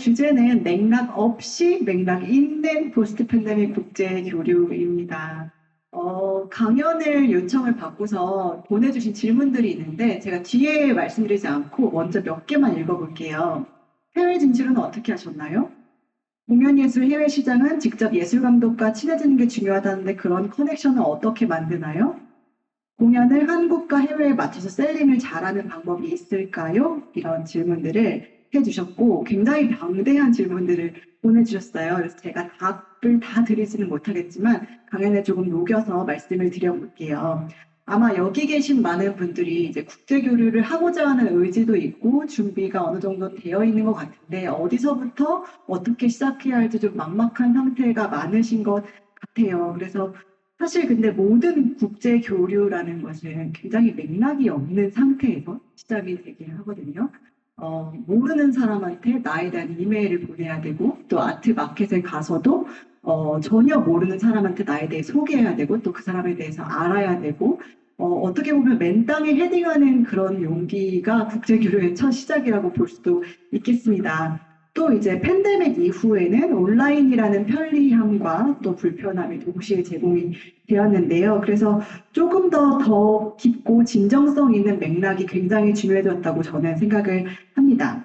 주제는 맥락 없이 맥락 있는 포스트 팬데믹 국제 교류입니다. 강연을 요청을 받고서 보내주신 질문들이 있는데 제가 뒤에 말씀드리지 않고 먼저 몇 개만 읽어볼게요. 해외 진출은 어떻게 하셨나요? 공연예술 해외 시장은 직접 예술 감독과 친해지는 게 중요하다는데 그런 커넥션을 어떻게 만드나요? 공연을 한국과 해외에 맞춰서 셀링을 잘하는 방법이 있을까요? 이런 질문들을 해주셨고 굉장히 방대한 질문들을 보내주셨어요. 그래서 제가 답을 다 드리지는 못하겠지만 강연에 조금 녹여서 말씀을 드려볼게요. 아마 여기 계신 많은 분들이 이제 국제교류를 하고자 하는 의지도 있고 준비가 어느 정도 되어 있는 것 같은데 어디서부터 어떻게 시작해야 할지 좀 막막한 상태가 많으신 것 같아요. 그래서 사실 근데 모든 국제 교류라는 것은 굉장히 맥락이 없는 상태에서 시작이 되긴 하거든요. 모르는 사람한테 나에 대한 이메일을 보내야 되고 또 아트 마켓에 가서도 전혀 모르는 사람한테 나에 대해 소개해야 되고 또 그 사람에 대해서 알아야 되고 어떻게 보면 맨 땅에 헤딩하는 그런 용기가 국제 교류의 첫 시작이라고 볼 수도 있겠습니다. 또 이제 팬데믹 이후에는 온라인이라는 편리함과 또 불편함이 동시에 제공이 되었는데요. 그래서 조금 더 깊고 진정성 있는 맥락이 굉장히 중요해졌다고 저는 생각을 합니다.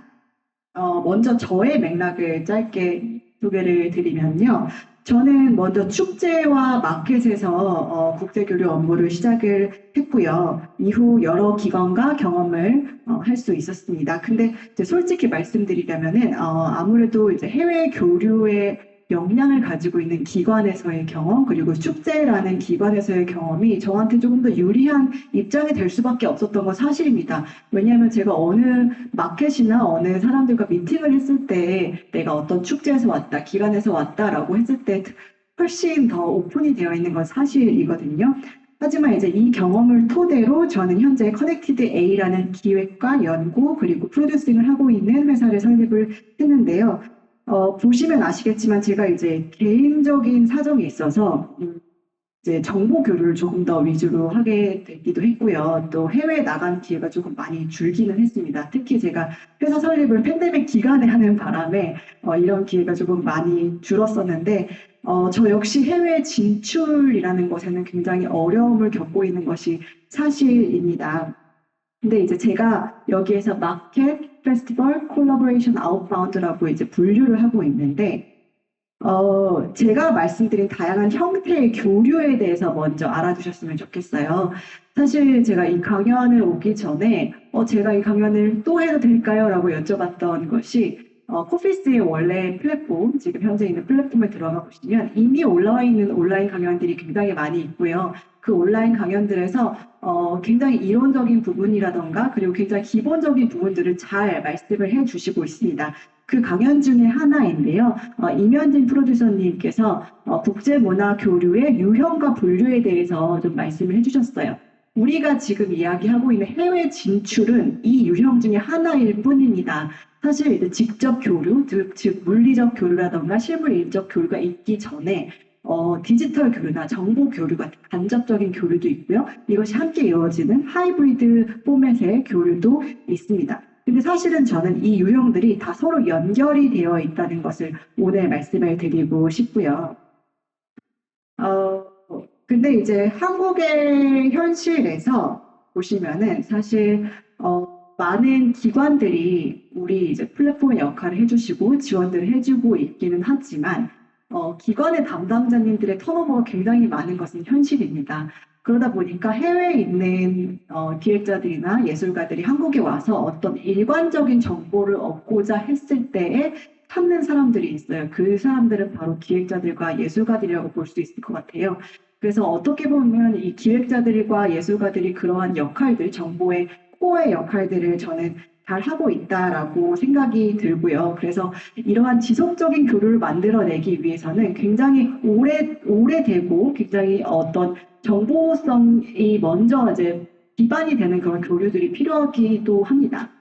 먼저 저의 맥락을 짧게 소개를 드리면요. 저는 먼저 축제와 마켓에서 국제교류 업무를 시작을 했고요. 이후 여러 기관과 경험을 할 수 있었습니다. 근데 이제 솔직히 말씀드리려면은 아무래도 이제 해외 교류에 역량을 가지고 있는 기관에서의 경험 그리고 축제라는 기관에서의 경험이 저한테 조금 더 유리한 입장이 될 수밖에 없었던 건 사실입니다. 왜냐하면 제가 어느 마켓이나 어느 사람들과 미팅을 했을 때 내가 어떤 축제에서 왔다, 기관에서 왔다라고 했을 때 훨씬 더 오픈이 되어 있는 건 사실이거든요. 하지만 이제 이 경험을 토대로 저는 현재 커넥티드 A라는 기획과 연구 그리고 프로듀싱을 하고 있는 회사를 설립을 했는데요. 보시면 아시겠지만 제가 이제 개인적인 사정이 있어서 이제 정보 교류를 조금 더 위주로 하게 되기도 했고요. 또 해외에 나간 기회가 조금 많이 줄기는 했습니다. 특히 제가 회사 설립을 팬데믹 기간에 하는 바람에 이런 기회가 조금 많이 줄었었는데 저 역시 해외 진출이라는 것에는 굉장히 어려움을 겪고 있는 것이 사실입니다. 근데 이제 제가 여기에서 마켓, 페스티벌, 콜라보레이션, 아웃바운드라고 이제 분류를 하고 있는데 제가 말씀드린 다양한 형태의 교류에 대해서 먼저 알아두셨으면 좋겠어요. 사실 제가 이 강연을 오기 전에 제가 이 강연을 또 해도 될까요? 라고 여쭤봤던 것이 코피스의 원래 플랫폼, 지금 현재 있는 플랫폼에 들어가 보시면 이미 올라와 있는 온라인 강연들이 굉장히 많이 있고요. 그 온라인 강연들에서 굉장히 이론적인 부분이라던가 그리고 굉장히 기본적인 부분들을 잘 말씀을 해주시고 있습니다. 그 강연 중에 하나인데요. 이면진 프로듀서님께서 국제문화 교류의 유형과 분류에 대해서 좀 말씀을 해주셨어요. 우리가 지금 이야기하고 있는 해외 진출은 이 유형 중에 하나일 뿐입니다. 사실 이제 직접 교류, 즉 물리적 교류라던가 실물인적 교류가 있기 전에 디지털 교류나 정보 교류 같은 간접적인 교류도 있고요. 이것이 함께 이루어지는 하이브리드 포맷의 교류도 있습니다. 근데 사실은 저는 이 유형들이 다 서로 연결이 되어 있다는 것을 오늘 말씀을 드리고 싶고요. 근데 이제 한국의 현실에서 보시면은 사실 많은 기관들이 우리 이제 플랫폼의 역할을 해주시고 지원들을 해주고 있기는 하지만 기관의 담당자님들의 턴오버가 굉장히 많은 것은 현실입니다. 그러다 보니까 해외에 있는 기획자들이나 예술가들이 한국에 와서 어떤 일관적인 정보를 얻고자 했을 때에 찾는 사람들이 있어요. 그 사람들은 바로 기획자들과 예술가들이라고 볼 수 있을 것 같아요. 그래서 어떻게 보면 이 기획자들과 예술가들이 그러한 역할들, 정보의 코어의 역할들을 저는 잘 하고 있다라고 생각이 들고요. 그래서 이러한 지속적인 교류를 만들어내기 위해서는 굉장히 오래되고 굉장히 어떤 정보성이 먼저 이제 기반이 되는 그런 교류들이 필요하기도 합니다.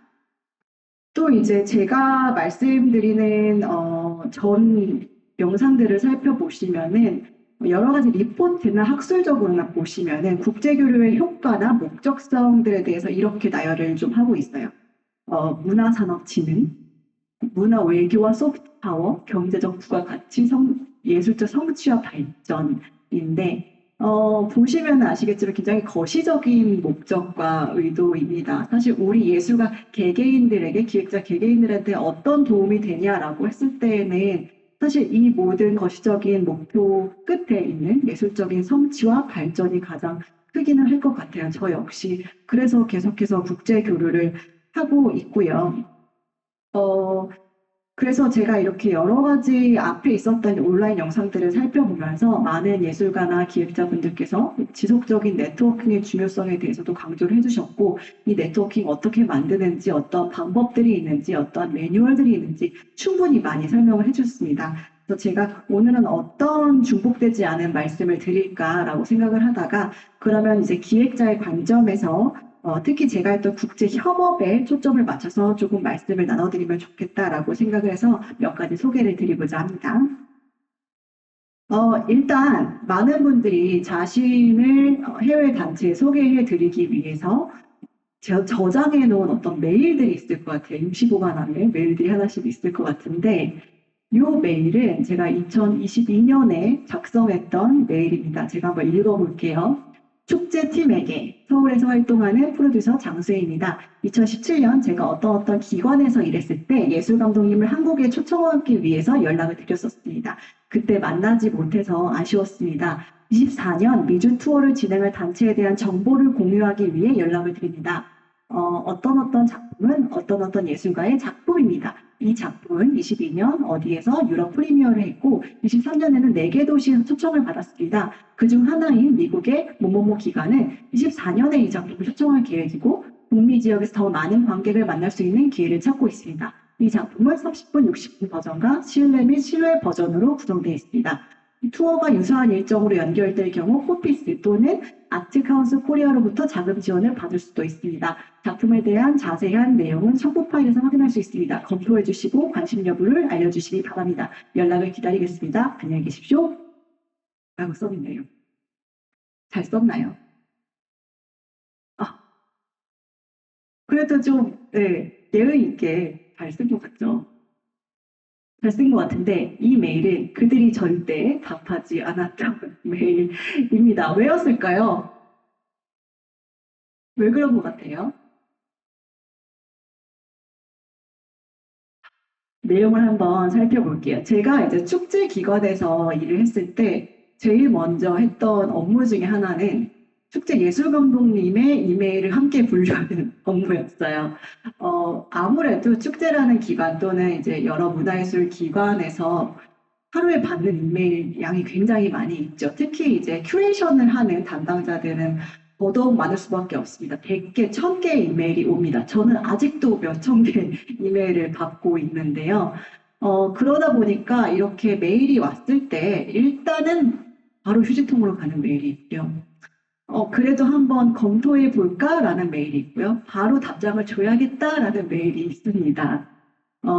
또 이제 제가 말씀드리는 전 영상들을 살펴보시면은 여러 가지 리포트나 학술적으로나 보시면은 국제교류의 효과나 목적성들에 대해서 이렇게 나열을 좀 하고 있어요. 문화산업진흥, 문화 외교와 소프트 파워, 경제적 부가가치, 예술적 성취와 발전인데, 보시면 아시겠지만 굉장히 거시적인 목적과 의도입니다. 사실 우리 예술가 개개인들에게, 기획자 개개인들한테 어떤 도움이 되냐라고 했을 때에는 사실 이 모든 거시적인 목표 끝에 있는 예술적인 성취와 발전이 가장 크기는 할 것 같아요. 저 역시. 그래서 계속해서 국제 교류를 하고 있고요. 어, 그래서 제가 이렇게 여러 가지 앞에 있었던 온라인 영상들을 살펴보면서 많은 예술가나 기획자분들께서 지속적인 네트워킹의 중요성에 대해서도 강조를 해주셨고, 이 네트워킹 어떻게 만드는지, 어떤 방법들이 있는지, 어떤 매뉴얼들이 있는지 충분히 많이 설명을 해주셨습니다. 그래서 제가 오늘은 어떤 중복되지 않은 말씀을 드릴까라고 생각을 하다가, 그러면 이제 기획자의 관점에서 특히 제가 했던 국제 협업에 초점을 맞춰서 조금 말씀을 나눠드리면 좋겠다라고 생각을 해서 몇 가지 소개를 드리고자 합니다. 일단 많은 분들이 자신을 해외 단체에 소개해 드리기 위해서 저장해 놓은 어떤 메일들이 있을 것 같아요. 65만 원의 메일들이 하나씩 있을 것 같은데 이 메일은 제가 2022년에 작성했던 메일입니다. 제가 한번 읽어볼게요. 축제팀에게 서울에서 활동하는 프로듀서 장수혜입니다. 2017년 제가 어떤 기관에서 일했을 때 예술 감독님을 한국에 초청하기 위해서 연락을 드렸었습니다. 그때 만나지 못해서 아쉬웠습니다. 24년 미주 투어를 진행할 단체에 대한 정보를 공유하기 위해 연락을 드립니다. 어떤 작품은 어떤 예술가의 작품입니다. 이 작품은 22년 어디에서 유럽 프리미어를 했고 23년에는 4개 도시에서 초청을 받았습니다. 그중 하나인 미국의 뭐뭐뭐 기관은 24년에 이 작품을 초청할 계획이고 북미 지역에서 더 많은 관객을 만날 수 있는 기회를 찾고 있습니다. 이 작품은 30분, 60분 버전과 실내 및 실외 버전으로 구성되어 있습니다. 투어가 유사한 일정으로 연결될 경우 호피스 또는 아트카운슬 코리아로부터 자금 지원을 받을 수도 있습니다. 작품에 대한 자세한 내용은 첨부 파일에서 확인할 수 있습니다. 검토해 주시고 관심 여부를 알려주시기 바랍니다. 연락을 기다리겠습니다. 안녕히 계십시오. 라고 써있네요. 잘 썼나요? 그래도 좀 예의 있게 잘 쓴 것 같죠? 잘 쓴 것 같은데 이 메일은 그들이 절대 답하지 않았던 메일입니다. 왜였을까요? 왜 그런 것 같아요? 내용을 한번 살펴볼게요. 제가 이제 축제 기관에서 일을 했을 때 제일 먼저 했던 업무 중에 하나는 축제 예술 감독님의 이메일을 함께 분류하는 업무였어요. 아무래도 축제라는 기관 또는 이제 여러 문화예술 기관에서 하루에 받는 이메일 양이 굉장히 많이 있죠. 특히 이제 큐레이션을 하는 담당자들은 더더욱 많을 수밖에 없습니다. 100개, 1000개 이메일이 옵니다. 저는 아직도 몇천 개 이메일을 받고 있는데요. 그러다 보니까 이렇게 메일이 왔을 때 일단은 바로 휴지통으로 가는 메일이 있고요. 그래도 한번 검토해 볼까라는 메일이 있고요. 바로 답장을 줘야겠다라는 메일이 있습니다.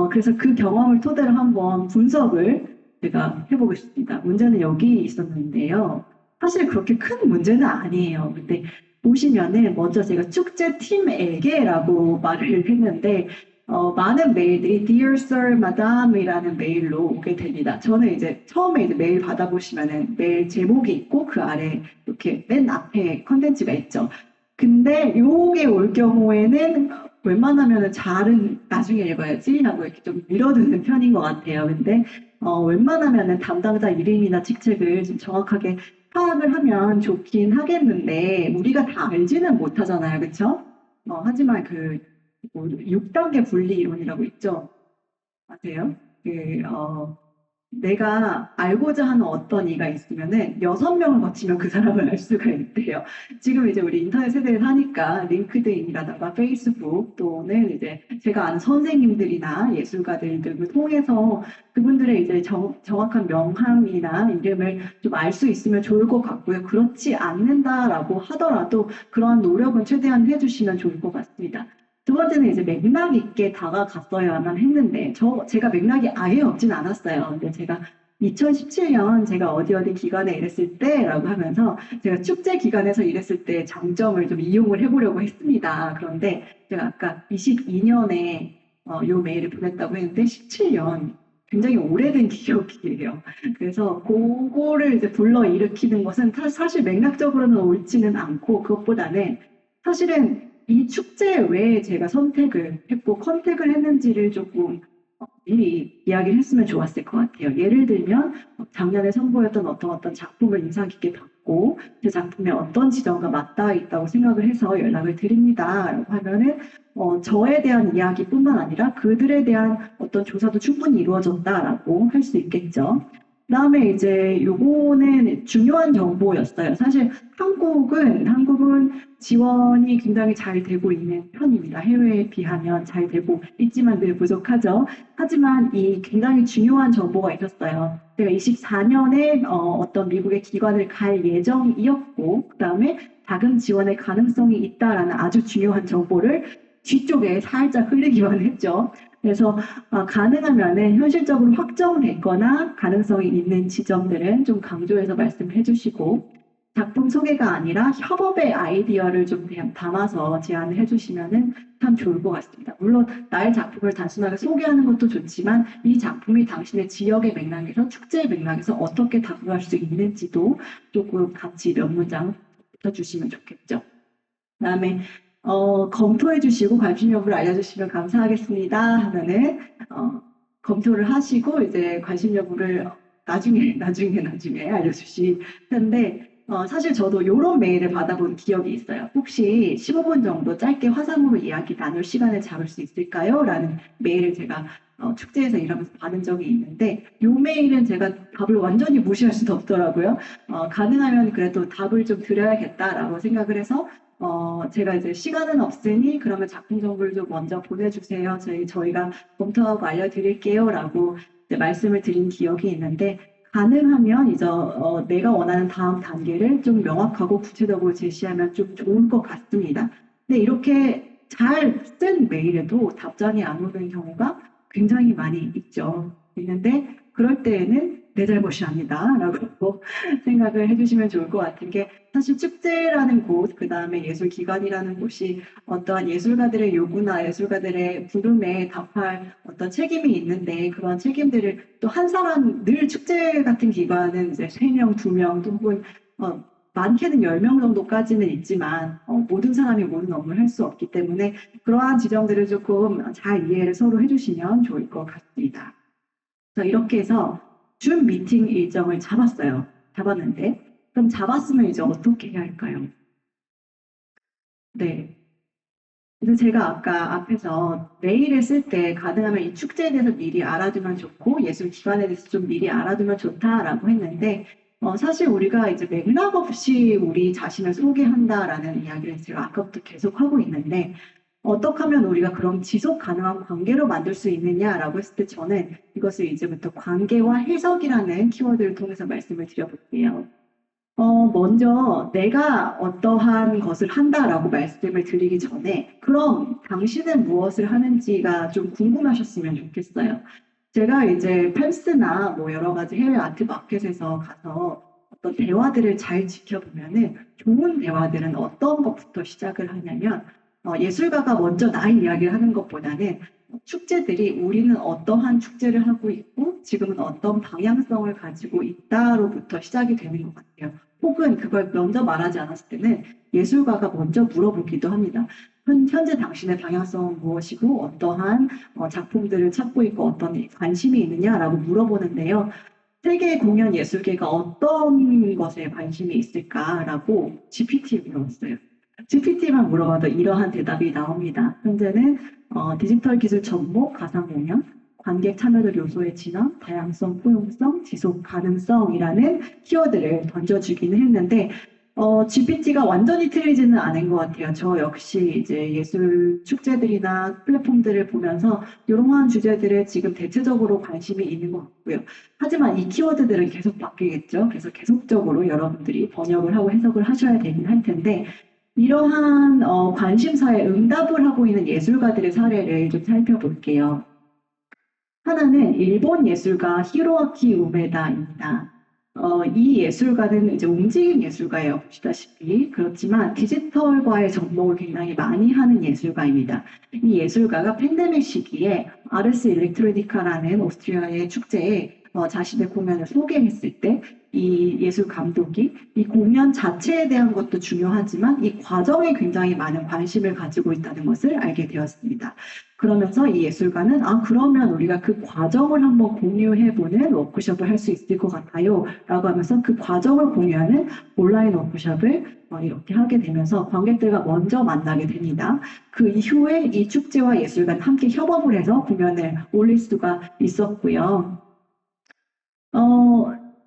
그래서 그 경험을 토대로 한번 분석을 제가 해보겠습니다. 문제는 여기 있었는데요. 사실 그렇게 큰 문제는 아니에요. 근데 보시면은 먼저 제가 축제팀에게라고 말을 했는데 많은 메일들이 Dear Sir, Madam이라는 메일로 오게 됩니다. 저는 이제 처음에 이제 메일 받아보시면은 메일 제목이 있고 그 아래 이렇게 맨 앞에 컨텐츠가 있죠. 근데 요게 올 경우에는 웬만하면은 잘은 나중에 읽어야지 하고 이렇게 좀 밀어두는 편인 것 같아요. 근데 웬만하면은 담당자 이름이나 직책을 좀 정확하게 파악을 하면 좋긴 하겠는데 우리가 다 알지는 못하잖아요. 그쵸? 하지만 뭐 6단계 분리 이론이라고 있죠. 아세요? 내가 알고자 하는 어떤 이가 있으면은 6명을 거치면 그 사람을 알 수가 있대요. 지금 이제 우리 인터넷 세대를 사니까 링크드인이라든가 페이스북 또는 이제 제가 아는 선생님들이나 예술가들 등을 통해서 그분들의 이제 정확한 명함이나 이름을 좀 알 수 있으면 좋을 것 같고요. 그렇지 않는다라고 하더라도 그러한 노력은 최대한 해주시면 좋을 것 같습니다. 두 번째는 이제 맥락 있게 다가갔어야만 했는데, 제가 맥락이 아예 없진 않았어요. 근데 제가 2017년 제가 어디 기관에 일했을 때라고 하면서 제가 축제 기관에서 일했을 때 장점을 좀 이용을 해보려고 했습니다. 그런데 제가 아까 22년에 요 메일을 보냈다고 했는데 17년 굉장히 오래된 기억이에요. 그래서 그거를 이제 불러일으키는 것은 사실 맥락적으로는 옳지는 않고 그것보다는 사실은 이 축제 왜 제가 선택을 했고 컨택을 했는지를 조금 미리 이야기를 했으면 좋았을 것 같아요. 예를 들면 작년에 선보였던 어떤 작품을 인상 깊게 봤고 그 작품에 어떤 지점과 맞닿아 있다고 생각을 해서 연락을 드립니다. 라고 하면은 저에 대한 이야기뿐만 아니라 그들에 대한 어떤 조사도 충분히 이루어졌다라고 할 수 있겠죠. 그다음에 이제 요거는 중요한 정보였어요. 사실 한국은 지원이 굉장히 잘 되고 있는 편입니다. 해외에 비하면 잘 되고 있지만 늘 부족하죠. 하지만 이 굉장히 중요한 정보가 있었어요. 제가 24년에 어떤 미국의 기관을 갈 예정이었고, 그 다음에 자금 지원의 가능성이 있다라는 아주 중요한 정보를 뒤쪽에 살짝 흘리기만 했죠. 그래서 가능하면은 현실적으로 확정됐거나 가능성이 있는 지점들은 좀 강조해서 말씀해 주시고 작품 소개가 아니라 협업의 아이디어를 좀 그냥 담아서 제안을 해주시면은 참 좋을 것 같습니다. 물론 나의 작품을 단순하게 소개하는 것도 좋지만 이 작품이 당신의 지역의 맥락에서 축제의 맥락에서 어떻게 다가갈 수 있는지도 조금 같이 몇 문장 붙여주시면 좋겠죠. 그다음에 검토해 주시고 관심 여부를 알려주시면 감사하겠습니다 하면은 검토를 하시고 이제 관심 여부를 나중에 알려주실 텐데 사실 저도 이런 메일을 받아본 기억이 있어요. 혹시 15분 정도 짧게 화상으로 이야기 나눌 시간을 잡을 수 있을까요? 라는 메일을 제가 축제에서 일하면서 받은 적이 있는데 이 메일은 제가 답을 완전히 무시할 수도 없더라고요. 가능하면 그래도 답을 좀 드려야겠다라고 생각을 해서 제가 이제 시간은 없으니 그러면 작품 정보를 좀 먼저 보내주세요. 저희가 검토하고 알려드릴게요라고 말씀을 드린 기억이 있는데 가능하면 이제 내가 원하는 다음 단계를 좀 명확하고 구체적으로 제시하면 좀 좋을 것 같습니다. 근데 이렇게 잘 쓴 메일에도 답장이 안 오는 경우가 굉장히 많이 있는데 그럴 때에는 내 잘못이 아니다라고 생각을 해주시면 좋을 것 같은 게 사실 축제라는 곳, 그 다음에 예술기관이라는 곳이 어떠한 예술가들의 요구나 예술가들의 부름에 답할 어떤 책임이 있는데 그런 책임들을 또 한 사람, 늘 축제 같은 기관은 이제 3명, 2명 혹은 많게는 10명 정도까지는 있지만 모든 사람이 모든 업무를 할 수 없기 때문에 그러한 지점들을 조금 잘 이해를 서로 해주시면 좋을 것 같습니다. 그래서 이렇게 해서 준 미팅 일정을 잡았는데 그럼 잡았으면 이제 어떻게 해야 할까요? 네. 그래서 제가 아까 앞에서 메일을 쓸 때 가능하면 이 축제에 대해서 미리 알아두면 좋고 예술 기관에 대해서 좀 미리 알아두면 좋다라고 했는데 사실 우리가 이제 맥락 없이 우리 자신을 소개한다라는 이야기를 제가 아까부터 계속 하고 있는데 어떻게 하면 우리가 그런 지속 가능한 관계로 만들 수 있느냐라고 했을 때 저는 이것을 이제부터 관계와 해석이라는 키워드를 통해서 말씀을 드려볼게요. 먼저 내가 어떠한 것을 한다라고 말씀을 드리기 전에 그럼 당신은 무엇을 하는지가 좀 궁금하셨으면 좋겠어요. 제가 이제 펜스나 뭐 여러 가지 해외 아트 마켓에서 가서 어떤 대화들을 잘 지켜보면은 좋은 대화들은 어떤 것부터 시작을 하냐면 예술가가 먼저 나의 이야기를 하는 것보다는 축제들이 우리는 어떠한 축제를 하고 있고 지금은 어떤 방향성을 가지고 있다로부터 시작이 되는 것 같아요. 혹은 그걸 먼저 말하지 않았을 때는 예술가가 먼저 물어보기도 합니다. 현재 당신의 방향성은 무엇이고 어떠한 작품들을 찾고 있고 어떤 관심이 있느냐라고 물어보는데요. 세계 공연 예술계가 어떤 것에 관심이 있을까라고 GPT에 물어봤어요. GPT만 물어봐도 이러한 대답이 나옵니다. 현재는 디지털 기술 접목, 가상 공연, 관객 참여도 요소의 진화, 다양성, 포용성, 지속 가능성이라는 키워드를 던져주기는 했는데 GPT가 완전히 틀리지는 않은 것 같아요. 저 역시 이제 예술 축제들이나 플랫폼들을 보면서 이러한 주제들에 지금 대체적으로 관심이 있는 것 같고요. 하지만 이 키워드들은 계속 바뀌겠죠. 그래서 계속적으로 여러분들이 번역을 하고 해석을 하셔야 되긴 할 텐데 이러한 관심사에 응답을 하고 있는 예술가들의 사례를 좀 살펴볼게요. 하나는 일본 예술가 히로아키 우메다입니다. 이 예술가는 이제 움직임 예술가예요. 보시다시피. 그렇지만 디지털과의 접목을 굉장히 많이 하는 예술가입니다. 이 예술가가 팬데믹 시기에 아르스 일렉트로니카라는 오스트리아의 축제에 자신의 공연을 소개했을 때 이 예술 감독이 이 공연 자체에 대한 것도 중요하지만 이 과정에 굉장히 많은 관심을 가지고 있다는 것을 알게 되었습니다. 그러면서 이 예술가는 그러면 우리가 그 과정을 한번 공유해보는 워크숍을 할 수 있을 것 같아요 라고 하면서 그 과정을 공유하는 온라인 워크숍을 이렇게 하게 되면서 관객들과 먼저 만나게 됩니다. 그 이후에 이 축제와 예술가는 함께 협업을 해서 공연을 올릴 수가 있었고요.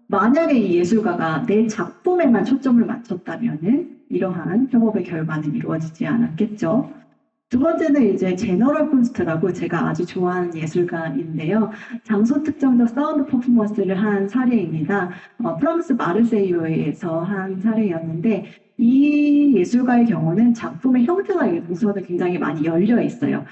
만약에 이 예술가가 내 작품에만 초점을 맞췄다면은 이러한 협업의 결과는 이루어지지 않았겠죠. 두 번째는 이제 제너럴 콘스트라고 제가 아주 좋아하는 예술가인데요. 장소 특정적 사운드 퍼포먼스를 한 사례입니다. 프랑스 마르세유에서 한 사례였는데 이 예술가의 경우는 작품의 형태가 우선은 굉장히 많이 열려 있어요.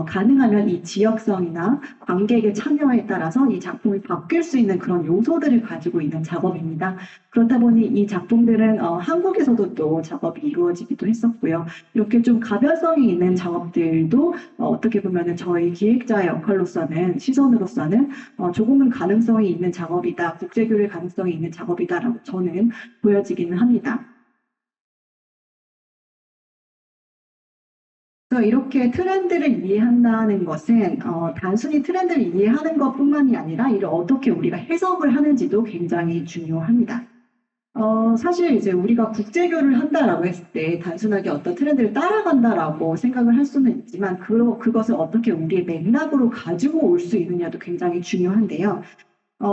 가능하면 이 지역성이나 관객의 참여에 따라서 이 작품이 바뀔 수 있는 그런 요소들을 가지고 있는 작업입니다. 그렇다 보니 이 작품들은 한국에서도 또 작업이 이루어지기도 했었고요. 이렇게 좀 가변성이 있는 작업들도 어떻게 보면 저희 기획자의 역할로서는 시선으로서는 조금은 가능성이 있는 작업이다, 국제교류 가능성이 있는 작업이다라고 저는 보여지기는 합니다. 그래서 이렇게 트렌드를 이해한다는 것은 단순히 트렌드를 이해하는 것뿐만이 아니라 이를 어떻게 우리가 해석을 하는지도 굉장히 중요합니다. 사실 이제 우리가 국제교류를 한다라고 했을 때 단순하게 어떤 트렌드를 따라간다라고 생각을 할 수는 있지만 그것을 어떻게 우리의 맥락으로 가지고 올 수 있느냐도 굉장히 중요한데요.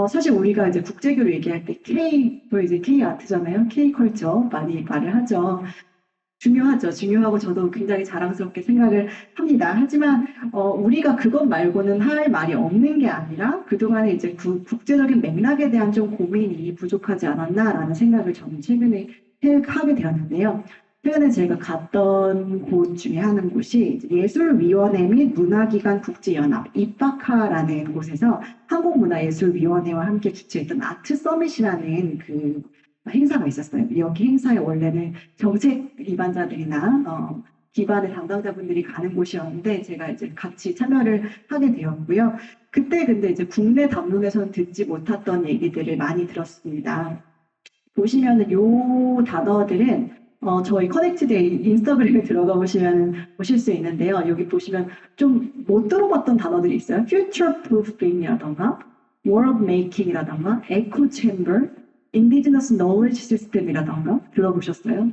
사실 우리가 이제 국제교류 얘기할 때 또 이제 K 아트잖아요. K 컬처 많이 말을 하죠. 중요하죠. 중요하고 저도 굉장히 자랑스럽게 생각을 합니다. 하지만 우리가 그것 말고는 할 말이 없는 게 아니라 그동안에 이제 국제적인 맥락에 대한 좀 고민이 부족하지 않았나라는 생각을 저는 최근에 하게 되었는데요. 최근에 제가 갔던 곳 중에 하는 곳이 예술위원회 및 문화기관 국제연합 입박하라는 곳에서 한국문화예술위원회와 함께 주최했던 아트 서밋이라는 그 행사가 있었어요. 여기 행사에 원래는 정책 기반자들이나 기반의 담당자분들이 가는 곳이었는데 제가 이제 같이 참여를 하게 되었고요. 그때 근데 이제 국내 담론에서는 듣지 못했던 얘기들을 많이 들었습니다. 보시면은 요 단어들은 저희 커넥트데이 인스타그램에 들어가 보시면 보실 수 있는데요. 여기 보시면 좀 못 들어봤던 단어들이 있어요. future proofing이라던가 world making이라던가 echo chamber Indigenous Knowledge System이라던가 들어보셨어요?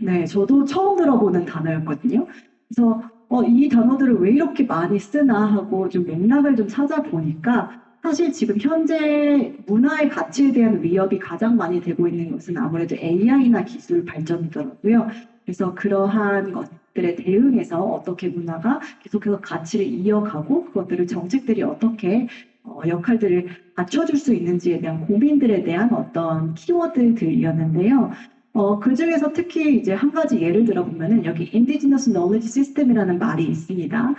네, 저도 처음 들어보는 단어였거든요. 그래서 이 단어들을 왜 이렇게 많이 쓰나 하고 좀 맥락을 좀 찾아보니까 사실 지금 현재 문화의 가치에 대한 위협이 가장 많이 되고 있는 것은 아무래도 AI나 기술 발전이더라고요. 그래서 그러한 것들에 대응해서 어떻게 문화가 계속해서 가치를 이어가고 그것들을 정책들이 어떻게 역할들을 갖춰줄 수 있는지에 대한 고민들에 대한 어떤 키워드들이었는데요. 그 중에서 특히 이제 한 가지 예를 들어보면은 여기 Indigenous Knowledge System이라는 말이 있습니다.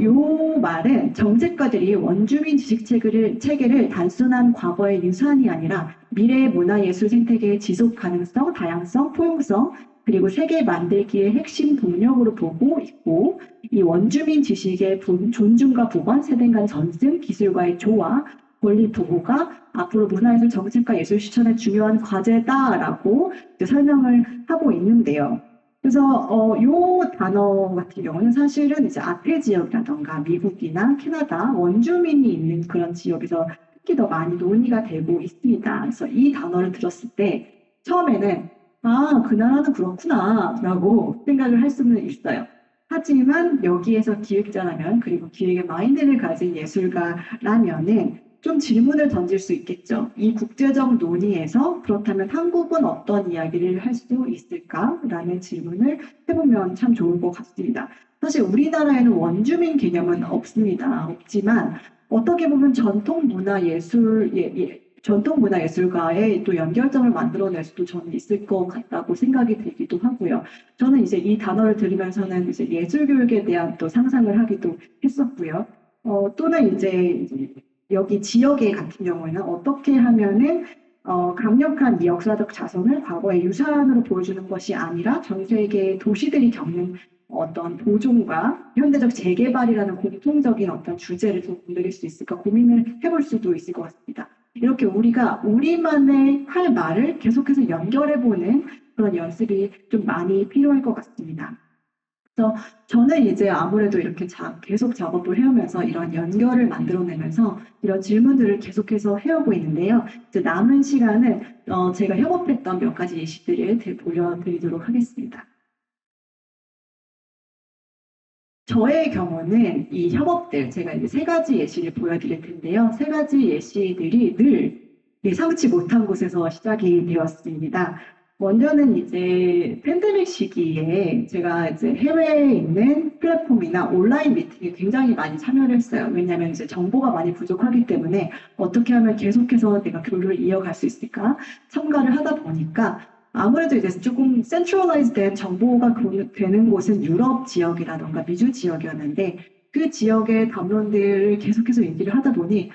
요 말은 정책가들이 원주민 지식 체계를 단순한 과거의 유산이 아니라 미래의 문화예술 생태계의 지속 가능성, 다양성, 포용성, 그리고 세계 만들기의 핵심 동력으로 보고 있고 이 원주민 지식의 존중과 보관, 세대 간 전승, 기술과의 조화, 권리 보호가 앞으로 문화예술 정책과 예술 실천의 중요한 과제다라고 설명을 하고 있는데요. 그래서 요 단어 같은 경우는 사실은 이제 아태 지역이라던가 미국이나 캐나다 원주민이 있는 그런 지역에서 특히 더 많이 논의가 되고 있습니다. 그래서 이 단어를 들었을 때 처음에는 그 나라는 그렇구나 라고 생각을 할 수는 있어요. 하지만 여기에서 기획자라면 그리고 기획의 마인드를 가진 예술가라면은 좀 질문을 던질 수 있겠죠. 이 국제적 논의에서 그렇다면 한국은 어떤 이야기를 할 수 있을까라는 질문을 해보면 참 좋을 것 같습니다. 사실 우리나라에는 원주민 개념은 없습니다. 없지만 어떻게 보면 전통 문화 예술가의 또 연결점을 만들어낼 수도 저는 있을 것 같다고 생각이 되기도 하고요. 저는 이제 이 단어를 들으면서는 이제 예술 교육에 대한 또 상상을 하기도 했었고요. 또는 이제 여기 지역에 같은 경우에는 어떻게 하면은 강력한 이 역사적 자손을 과거의 유산으로 보여주는 것이 아니라 전 세계 도시들이 겪는 어떤 보존과 현대적 재개발이라는 공통적인 어떤 주제를 좀 건드릴 수 있을까 고민을 해볼 수도 있을 것 같습니다. 이렇게 우리가 우리만의 할 말을 계속해서 연결해보는 그런 연습이 좀 많이 필요할 것 같습니다. 그래서 저는 이제 아무래도 이렇게 계속 작업을 해오면서 이런 연결을 만들어내면서 이런 질문들을 계속해서 해오고 있는데요. 이제 남은 시간은 제가 협업했던 몇 가지 예시들을 보여드리도록 하겠습니다. 저의 경우는 이 협업들, 제가 이제 세 가지 예시를 보여드릴 텐데요. 세 가지 예시들이 늘 예상치 못한 곳에서 시작이 되었습니다. 먼저는 이제 팬데믹 시기에 제가 이제 해외에 있는 플랫폼이나 온라인 미팅에 굉장히 많이 참여를 했어요. 왜냐하면 이제 정보가 많이 부족하기 때문에 어떻게 하면 계속해서 내가 교류를 이어갈 수 있을까 참가를 하다 보니까 아무래도 이제 조금 센트럴라이즈된 정보가 되는 곳은 유럽 지역이라던가 미주 지역이었는데 그 지역의 담론들을 계속해서 얘기를 하다 보니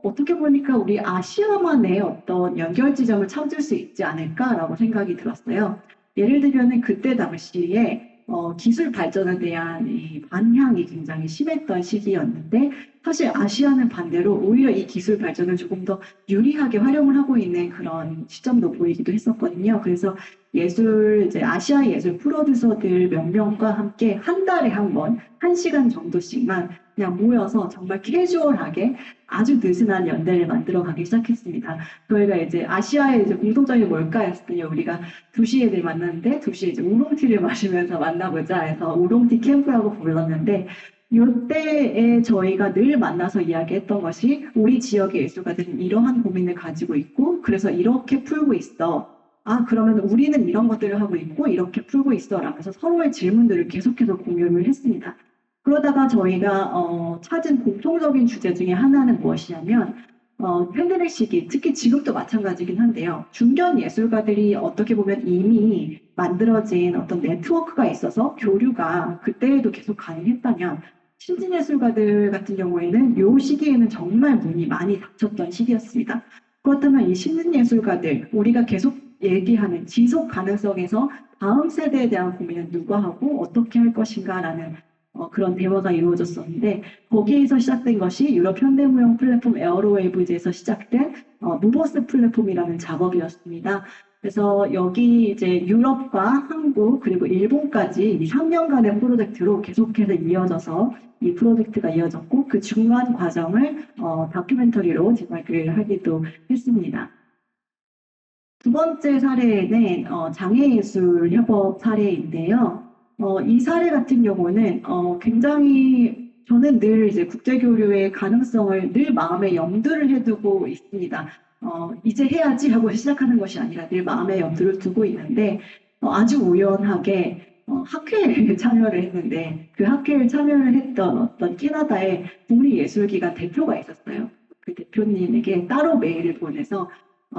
어떻게 보니까 우리 아시아만의 어떤 연결 지점을 찾을 수 있지 않을까라고 생각이 들었어요. 예를 들면 그때 당시에 기술 발전에 대한 이 반향이 굉장히 심했던 시기였는데 사실 아시아는 반대로 오히려 이 기술 발전을 조금 더 유리하게 활용을 하고 있는 그런 시점도 보이기도 했었거든요. 그래서 이제 아시아 예술 프로듀서들 몇 명과 함께 한 달에 한 번, 1시간 정도씩만 그냥 모여서 정말 캐주얼하게 아주 느슨한 연대를 만들어 가기 시작했습니다. 저희가 이제 아시아의 이제 공통점이 뭘까 했더니 우리가 2시에 늘 만났는데 2시에 이제 우롱티를 마시면서 만나보자 해서 우롱티 캠프라고 불렀는데 이때에 저희가 늘 만나서 이야기했던 것이 우리 지역의 예술가들은 이러한 고민을 가지고 있고 그래서 이렇게 풀고 있어. 그러면 우리는 이런 것들을 하고 있고 이렇게 풀고 있어 라면서 서로의 질문들을 계속해서 공유를 했습니다. 그러다가 저희가 찾은 공통적인 주제 중에 하나는 무엇이냐면 팬데믹 시기, 특히 지금도 마찬가지긴 한데요. 중견 예술가들이 어떻게 보면 이미 만들어진 어떤 네트워크가 있어서 교류가 그때에도 계속 가능했다면 신진 예술가들 같은 경우에는 이 시기에는 정말 문이 많이 닫혔던 시기였습니다. 그렇다면 이 신진 예술가들, 우리가 계속 얘기하는 지속 가능성에서 다음 세대에 대한 고민은 누가 하고 어떻게 할 것인가라는 그런 대화가 이루어졌었는데 거기에서 시작된 것이 유럽 현대무용 플랫폼 에어로웨이브즈에서 시작된 무버스 플랫폼이라는 작업이었습니다. 그래서 여기 이제 유럽과 한국 그리고 일본까지 3년간의 프로젝트로 계속해서 이어져서 이 프로젝트가 이어졌고 그 중간 과정을 다큐멘터리로 제작을 하기도 했습니다. 두 번째 사례는 장애예술 협업 사례인데요. 이 사례 같은 경우는 굉장히 저는 늘 이제 국제교류의 가능성을 늘 마음에 염두를 해두고 있습니다. 이제 해야지 하고 시작하는 것이 아니라 늘 마음에 염두를 두고 있는데 아주 우연하게 학회에 참여를 했는데 그 학회에 참여를 했던 어떤 캐나다의 국립예술기관 대표가 있었어요. 그 대표님에게 따로 메일을 보내서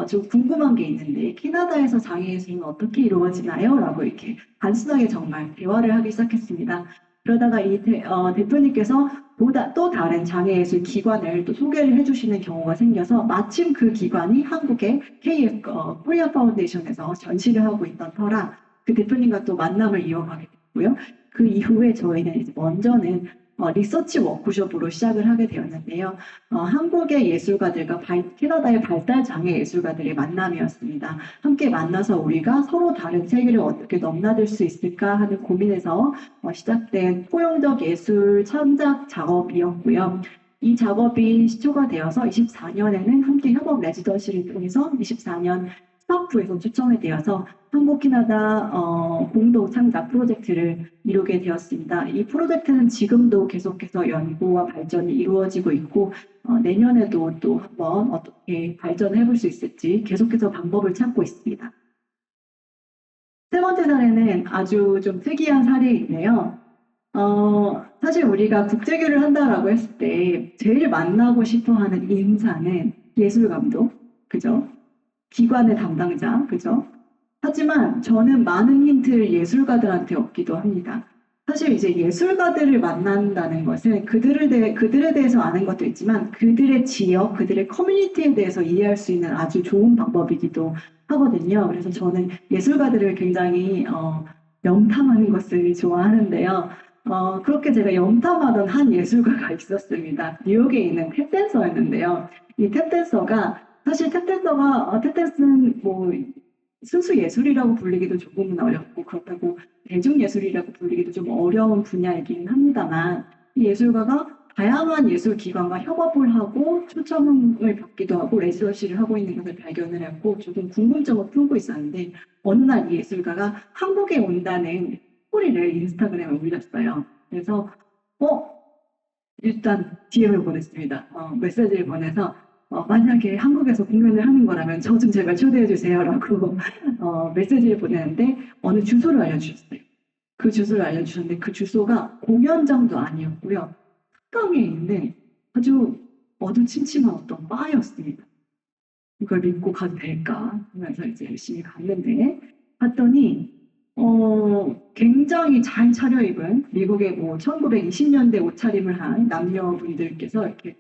좀 궁금한 게 있는데 캐나다에서 장애예술은 어떻게 이루어지나요? 라고 이렇게 단순하게 정말 대화를 하기 시작했습니다. 그러다가 이 대표님께서 또 다른 장애예술 기관을 또 소개를 해주시는 경우가 생겨서 마침 그 기관이 한국의 KF 코리아 파운데이션에서 전시를 하고 있던 터라 그 대표님과 또 만남을 이어가게 됐고요. 그 이후에 저희는 이제 먼저는 리서치 워크숍으로 시작을 하게 되었는데요. 한국의 예술가들과 캐나다의 발달장애 예술가들의 만남이었습니다. 함께 만나서 우리가 서로 다른 세계를 어떻게 넘나들 수 있을까 하는 고민에서 시작된 포용적 예술 창작 작업이었고요. 이 작업이 시초가 되어서 24년에는 함께 협업 레지던시를 통해서 24년 스타프에서 추천이 되어서 한국 캐나다 공동 창작 프로젝트를 이루게 되었습니다. 이 프로젝트는 지금도 계속해서 연구와 발전이 이루어지고 있고 내년에도 또 한번 어떻게 발전해 볼 수 있을지 계속해서 방법을 찾고 있습니다. 세 번째 사례는 아주 좀 특이한 사례인데요. 사실 우리가 국제교류를 한다라고 했을 때 제일 만나고 싶어하는 인사는 예술감독, 그죠? 기관의 담당자, 그죠? 하지만 저는 많은 힌트를 예술가들한테 얻기도 합니다. 사실 이제 예술가들을 만난다는 것은 그들에 대해서 아는 것도 있지만 그들의 지역, 그들의 커뮤니티에 대해서 이해할 수 있는 아주 좋은 방법이기도 하거든요. 그래서 저는 예술가들을 굉장히 염탐하는 것을 좋아하는데요. 그렇게 제가 염탐하던 한 예술가가 있었습니다. 뉴욕에 있는 탭댄서였는데요. 이 탭댄서가 사실 탭댄스는 뭐 순수 예술이라고 불리기도 조금은 어렵고 그렇다고 대중예술이라고 불리기도 좀 어려운 분야이긴 합니다만 이 예술가가 다양한 예술 기관과 협업을 하고 초청을 받기도 하고 레지던시를 하고 있는 것을 발견을 했고 조금 궁금증을 풀고 있었는데 어느 날 이 예술가가 한국에 온다는 스토리를 인스타그램에 올렸어요. 그래서 어 일단 DM을 보냈습니다. 메시지를 보내서 만약에 한국에서 공연을 하는 거라면 저 좀 제발 초대해 주세요라고 메시지를 보내는데 어느 주소를 알려주셨어요. 그 주소를 알려주셨는데 그 주소가 공연장도 아니었고요. 한강에 있는 아주 어두침침한 어떤 바였습니다. 이걸 믿고 가도 될까 하면서 이제 열심히 갔는데 봤더니 굉장히 잘 차려입은 미국의 뭐 1920년대 옷차림을 한 남녀분들께서 이렇게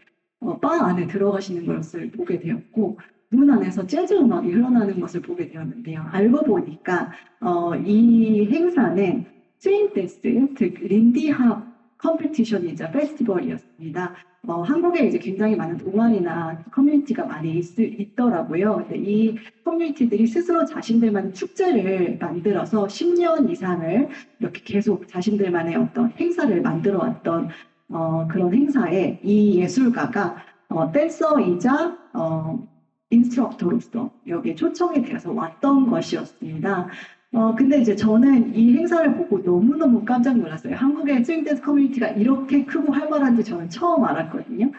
바 안에 들어가시는 것을 보게 되었고 문 안에서 재즈 음악이 흘러나는 것을 보게 되었는데요. 알고 보니까 이 행사는 스윙 댄스, 즉 린디합 컴피티션이자 페스티벌이었습니다. 한국에 이제 굉장히 많은 동아리나 커뮤니티가 많이 있더라고요. 근데 이 커뮤니티들이 스스로 자신들만의 축제를 만들어서 10년 이상을 이렇게 계속 자신들만의 어떤 행사를 만들어 왔던 그런 행사에 이 예술가가 댄서이자 인스트럭터로서 여기에 초청이 되어서 왔던 것이었습니다. 근데 이제 저는 이 행사를 보고 너무너무 깜짝 놀랐어요. 한국의 스윙댄스 커뮤니티가 이렇게 크고 활발한지 저는 처음 알았거든요.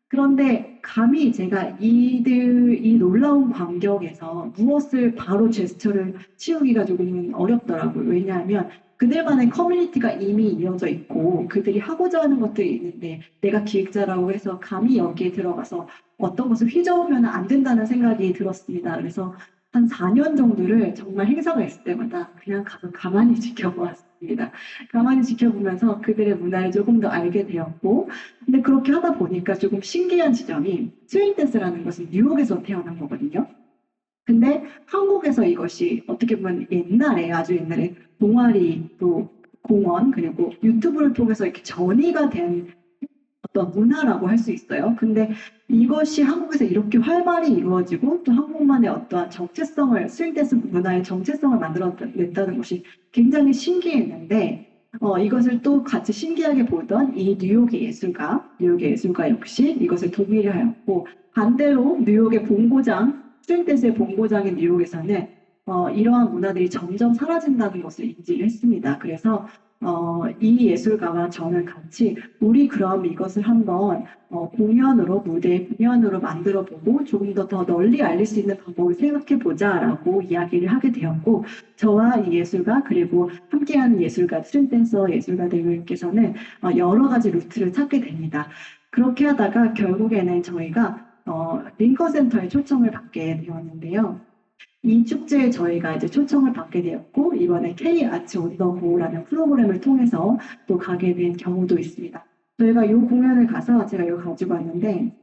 그런데 감히 제가 이 놀라운 광경에서 무엇을 바로 제스처를 치우기가 조금 어렵더라고요. 왜냐하면 그들만의 커뮤니티가 이미 이어져 있고 그들이 하고자 하는 것들이 있는데 내가 기획자라고 해서 감히 여기에 들어가서 어떤 것을 휘저으면 안 된다는 생각이 들었습니다. 그래서 한 4년 정도를 정말 행사가 있을 때마다 그냥 가서 가만히 지켜보았습니다. 가만히 지켜보면서 그들의 문화를 조금 더 알게 되었고 근데 그렇게 하다 보니까 조금 신기한 지점이 스윙 댄스라는 것은 뉴욕에서 태어난 거거든요. 근데 한국에서 이것이 어떻게 보면 옛날에 아주 옛날에 동아리 또 공원 그리고 유튜브를 통해서 이렇게 전이가 된 어떤 문화라고 할 수 있어요. 근데 이것이 한국에서 이렇게 활발히 이루어지고 또 한국만의 어떠한 정체성을 스윙댄스 문화의 정체성을 만들어냈다는 것이 굉장히 신기했는데 이것을 또 같이 신기하게 보던 이 뉴욕의 예술가 역시 이것을 동의를 하였고 반대로 뉴욕의 본고장 스윙댄스의 본고장인 뉴욕에서는 이러한 문화들이 점점 사라진다는 것을 인지를 했습니다. 그래서 이 예술가와 저는 같이 우리 그럼 이것을 한번 공연으로 무대 공연으로 만들어 보고 조금 더 널리 알릴 수 있는 방법을 생각해 보자라고 이야기를 하게 되었고 저와 이 예술가 그리고 함께하는 예술가 스트링댄서 예술가들께서는 여러 가지 루트를 찾게 됩니다. 그렇게 하다가 결국에는 저희가 링컨 센터에 초청을 받게 되었는데요. 이 축제에 저희가 이제 초청을 받게 되었고 이번에 K 아츠 온 더 고라는 프로그램을 통해서 또 가게 된 경우도 있습니다. 저희가 이 공연을 가서 제가 이거 가지고 왔는데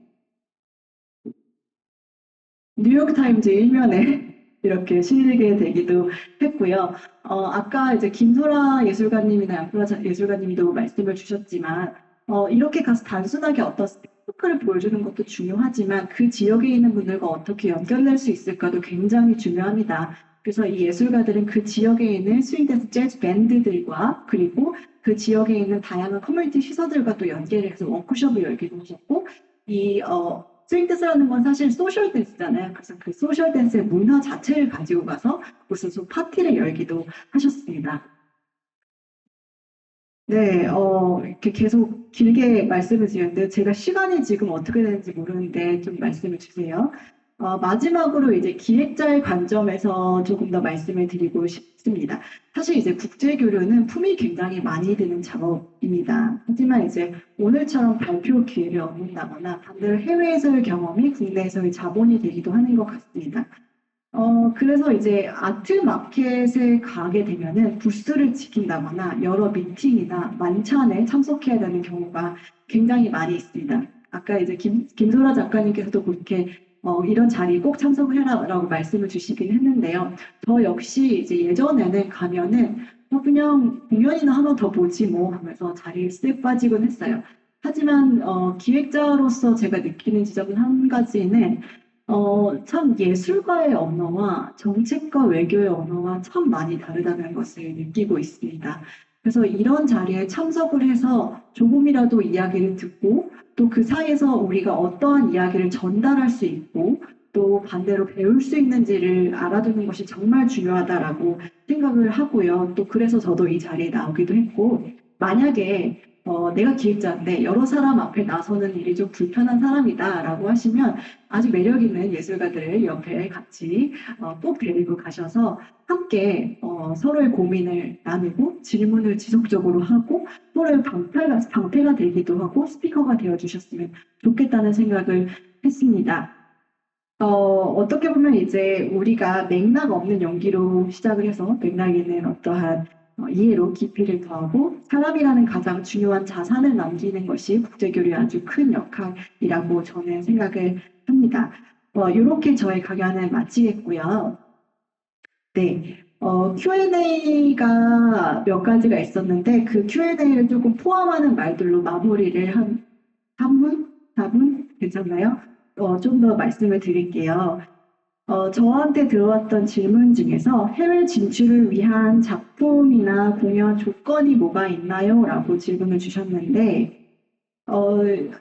뉴욕 타임즈 1면에 이렇게 실리게 되기도 했고요. 아까 이제 김소라 예술가님이나 양소라 예술가님도 말씀을 주셨지만 이렇게 가서 단순하게 어떤 스펙타클을 보여주는 것도 중요하지만 그 지역에 있는 분들과 어떻게 연결될 수 있을까도 굉장히 중요합니다. 그래서 이 예술가들은 그 지역에 있는 스윙댄스 재즈 밴드들과 그리고 그 지역에 있는 다양한 커뮤니티 시설들과 또 연계를 해서 워크숍을 열기도 하셨고 이 스윙댄스라는 건 사실 소셜 댄스잖아요. 그래서 그 소셜 댄스의 문화 자체를 가지고 가서 무슨 파티를 열기도 하셨습니다. 네, 이렇게 계속 길게 말씀을 드렸는데, 제가 시간이 지금 어떻게 되는지 모르는데, 좀 말씀을 주세요. 마지막으로 이제 기획자의 관점에서 조금 더 말씀을 드리고 싶습니다. 사실 이제 국제교류는 품이 굉장히 많이 드는 작업입니다. 하지만 이제 오늘처럼 발표 기회를 얻는다거나 반대로 해외에서의 경험이 국내에서의 자본이 되기도 하는 것 같습니다. 그래서 이제 아트 마켓에 가게 되면은 부스를 지킨다거나 여러 미팅이나 만찬에 참석해야 되는 경우가 굉장히 많이 있습니다. 아까 이제 김소라 작가님께서도 그렇게 이런 자리에 꼭 참석을 해라라고 말씀을 주시긴 했는데요. 저 역시 이제 예전에는 가면은 그냥 공연이나 하나 더 보지 뭐 하면서 자리에 쓱 빠지곤 했어요. 하지만 기획자로서 제가 느끼는 지점은 한 가지는 참 예술가의 언어와 정책과 외교의 언어가 참 많이 다르다는 것을 느끼고 있습니다. 그래서 이런 자리에 참석을 해서 조금이라도 이야기를 듣고 또 그 사이에서 우리가 어떠한 이야기를 전달할 수 있고 또 반대로 배울 수 있는지를 알아두는 것이 정말 중요하다라고 생각을 하고요. 또 그래서 저도 이 자리에 나오기도 했고, 만약에 내가 기획자인데 여러 사람 앞에 나서는 일이 좀 불편한 사람이다라고 하시면 아주 매력 있는 예술가들을 옆에 같이 꼭 데리고 가셔서 함께 서로의 고민을 나누고 질문을 지속적으로 하고 서로의 방패가 되기도 하고 스피커가 되어 주셨으면 좋겠다는 생각을 했습니다. 어떻게 보면 이제 우리가 맥락 없는 연기로 시작을 해서 맥락 있는 어떠한 이해로 깊이를 더하고 사람이라는 가장 중요한 자산을 남기는 것이 국제교류의 아주 큰 역할이라고 저는 생각을 합니다. 이렇게 저의 강연을 마치겠고요. 네. Q&A가 몇 가지가 있었는데 그 Q&A를 조금 포함하는 말들로 마무리를 한 3분? 4분? 괜찮나요? 좀 더 말씀을 드릴게요. 저한테 들어왔던 질문 중에서 해외 진출을 위한 작품이나 공연 조건이 뭐가 있나요? 라고 질문을 주셨는데,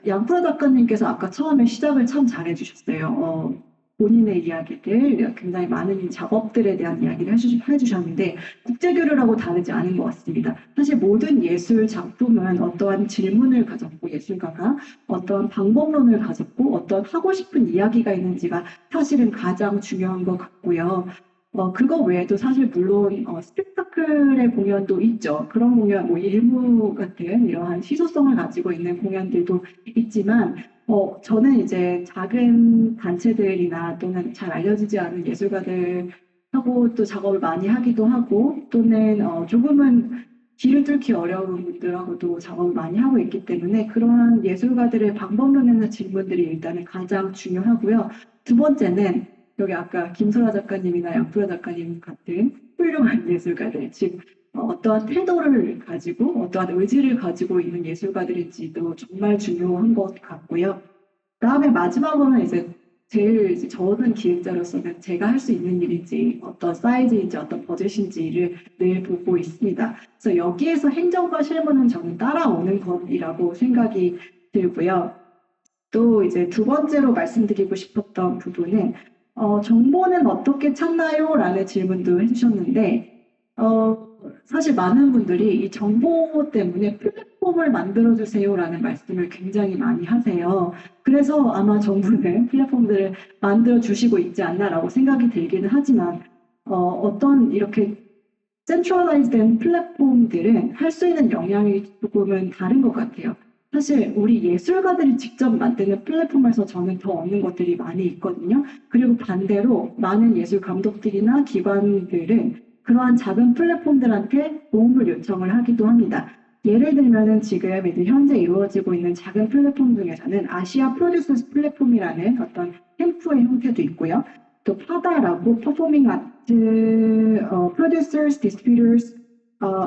양프라 작가님께서 아까 처음에 시작을 참 잘해주셨어요. 본인의 이야기들, 굉장히 많은 작업들에 대한 이야기를 해주셨는데, 국제교류라고 다르지 않은 것 같습니다. 사실 모든 예술 작품은 어떠한 질문을 가졌고, 예술가가 어떤 방법론을 가졌고, 어떤 하고 싶은 이야기가 있는지가 사실은 가장 중요한 것 같고요. 그거 외에도 사실 물론 스펙타클의 공연도 있죠. 그런 공연, 뭐 일부 같은 이러한 시소성을 가지고 있는 공연들도 있지만 저는 이제 작은 단체들이나 또는 잘 알려지지 않은 예술가들하고 또 작업을 많이 하기도 하고 또는 조금은 길을 뚫기 어려운 분들하고도 작업을 많이 하고 있기 때문에 그러한 예술가들의 방법론이나 질문들이 일단은 가장 중요하고요. 두 번째는 여기 아까 김소라 작가님이나 양프라 작가님 같은 훌륭한 예술가들, 즉 어떠한 태도를 가지고 어떠한 의지를 가지고 있는 예술가들인지도 정말 중요한 것 같고요. 그다음에 마지막으로는 이제 제일 이제 저는 기획자로서는 제가 할 수 있는 일인지 어떤 사이즈인지 어떤 버젯인지를 늘 보고 있습니다. 그래서 여기에서 행정과 실무는 저는 따라오는 것이라고 생각이 들고요. 또 이제 두 번째로 말씀드리고 싶었던 부분은 정보는 어떻게 찾나요? 라는 질문도 해주셨는데 사실 많은 분들이 이 정보 때문에 플랫폼을 만들어주세요라는 말씀을 굉장히 많이 하세요. 그래서 아마 정부는 플랫폼들을 만들어주시고 있지 않나라고 생각이 들기는 하지만 어떤 이렇게 센트럴라이즈된 플랫폼들은 할 수 있는 영향이 조금은 다른 것 같아요. 사실 우리 예술가들이 직접 만드는 플랫폼에서 저는 더 얻는 것들이 많이 있거든요. 그리고 반대로 많은 예술 감독들이나 기관들은 그러한 작은 플랫폼들한테 도움을 요청을 하기도 합니다. 예를 들면은 지금 이제 현재 이루어지고 있는 작은 플랫폼 중에서는 아시아 프로듀서스 플랫폼이라는 어떤 캠프의 형태도 있고요. 또 파다라고 퍼포밍 아트 프로듀서스 디스트리뷰터스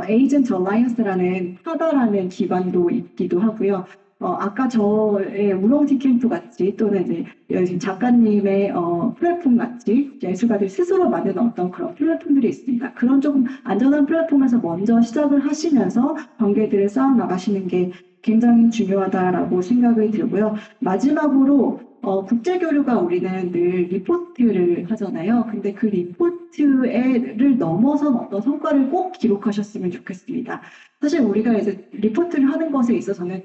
에이전트 얼라이언스라는 파다라는 기관도 있기도 하고요. 아까 저의 우렁티 캠프 같이 또는 이제 작가님의 플랫폼 같이 예술가들 스스로 만드는 어떤 그런 플랫폼들이 있습니다. 그런 조금 안전한 플랫폼에서 먼저 시작을 하시면서 관계들을 쌓아 나가시는 게 굉장히 중요하다라고 생각이 들고요. 마지막으로 국제교류가 우리는 늘 리포트를 하잖아요. 근데 그 리포트를 넘어선 어떤 성과를 꼭 기록하셨으면 좋겠습니다. 사실 우리가 이제 리포트를 하는 것에 있어서는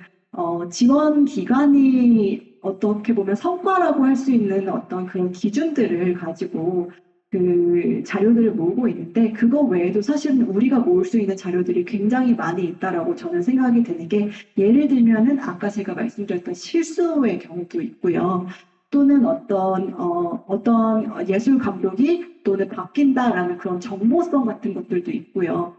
지원 기관이 어떻게 보면 성과라고 할 수 있는 어떤 그런 기준들을 가지고 그 자료들을 모으고 있는데 그거 외에도 사실은 우리가 모을 수 있는 자료들이 굉장히 많이 있다라고 저는 생각이 드는 게 예를 들면은 아까 제가 말씀드렸던 실수의 경우도 있고요. 또는 어떤 예술 감독이 또는 바뀐다라는 그런 정보성 같은 것들도 있고요.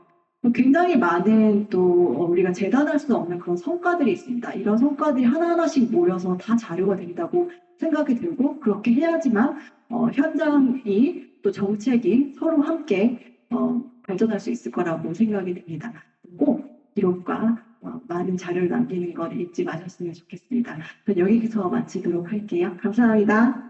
굉장히 많은 또 우리가 재단할 수 없는 그런 성과들이 있습니다. 이런 성과들이 하나하나씩 모여서 다 자료가 된다고 생각이 들고 그렇게 해야지만 현장이 또 정책이 서로 함께 발전할 수 있을 거라고 생각이 됩니다. 꼭 기록과 많은 자료를 남기는 걸 잊지 마셨으면 좋겠습니다. 여기서 마치도록 할게요. 감사합니다.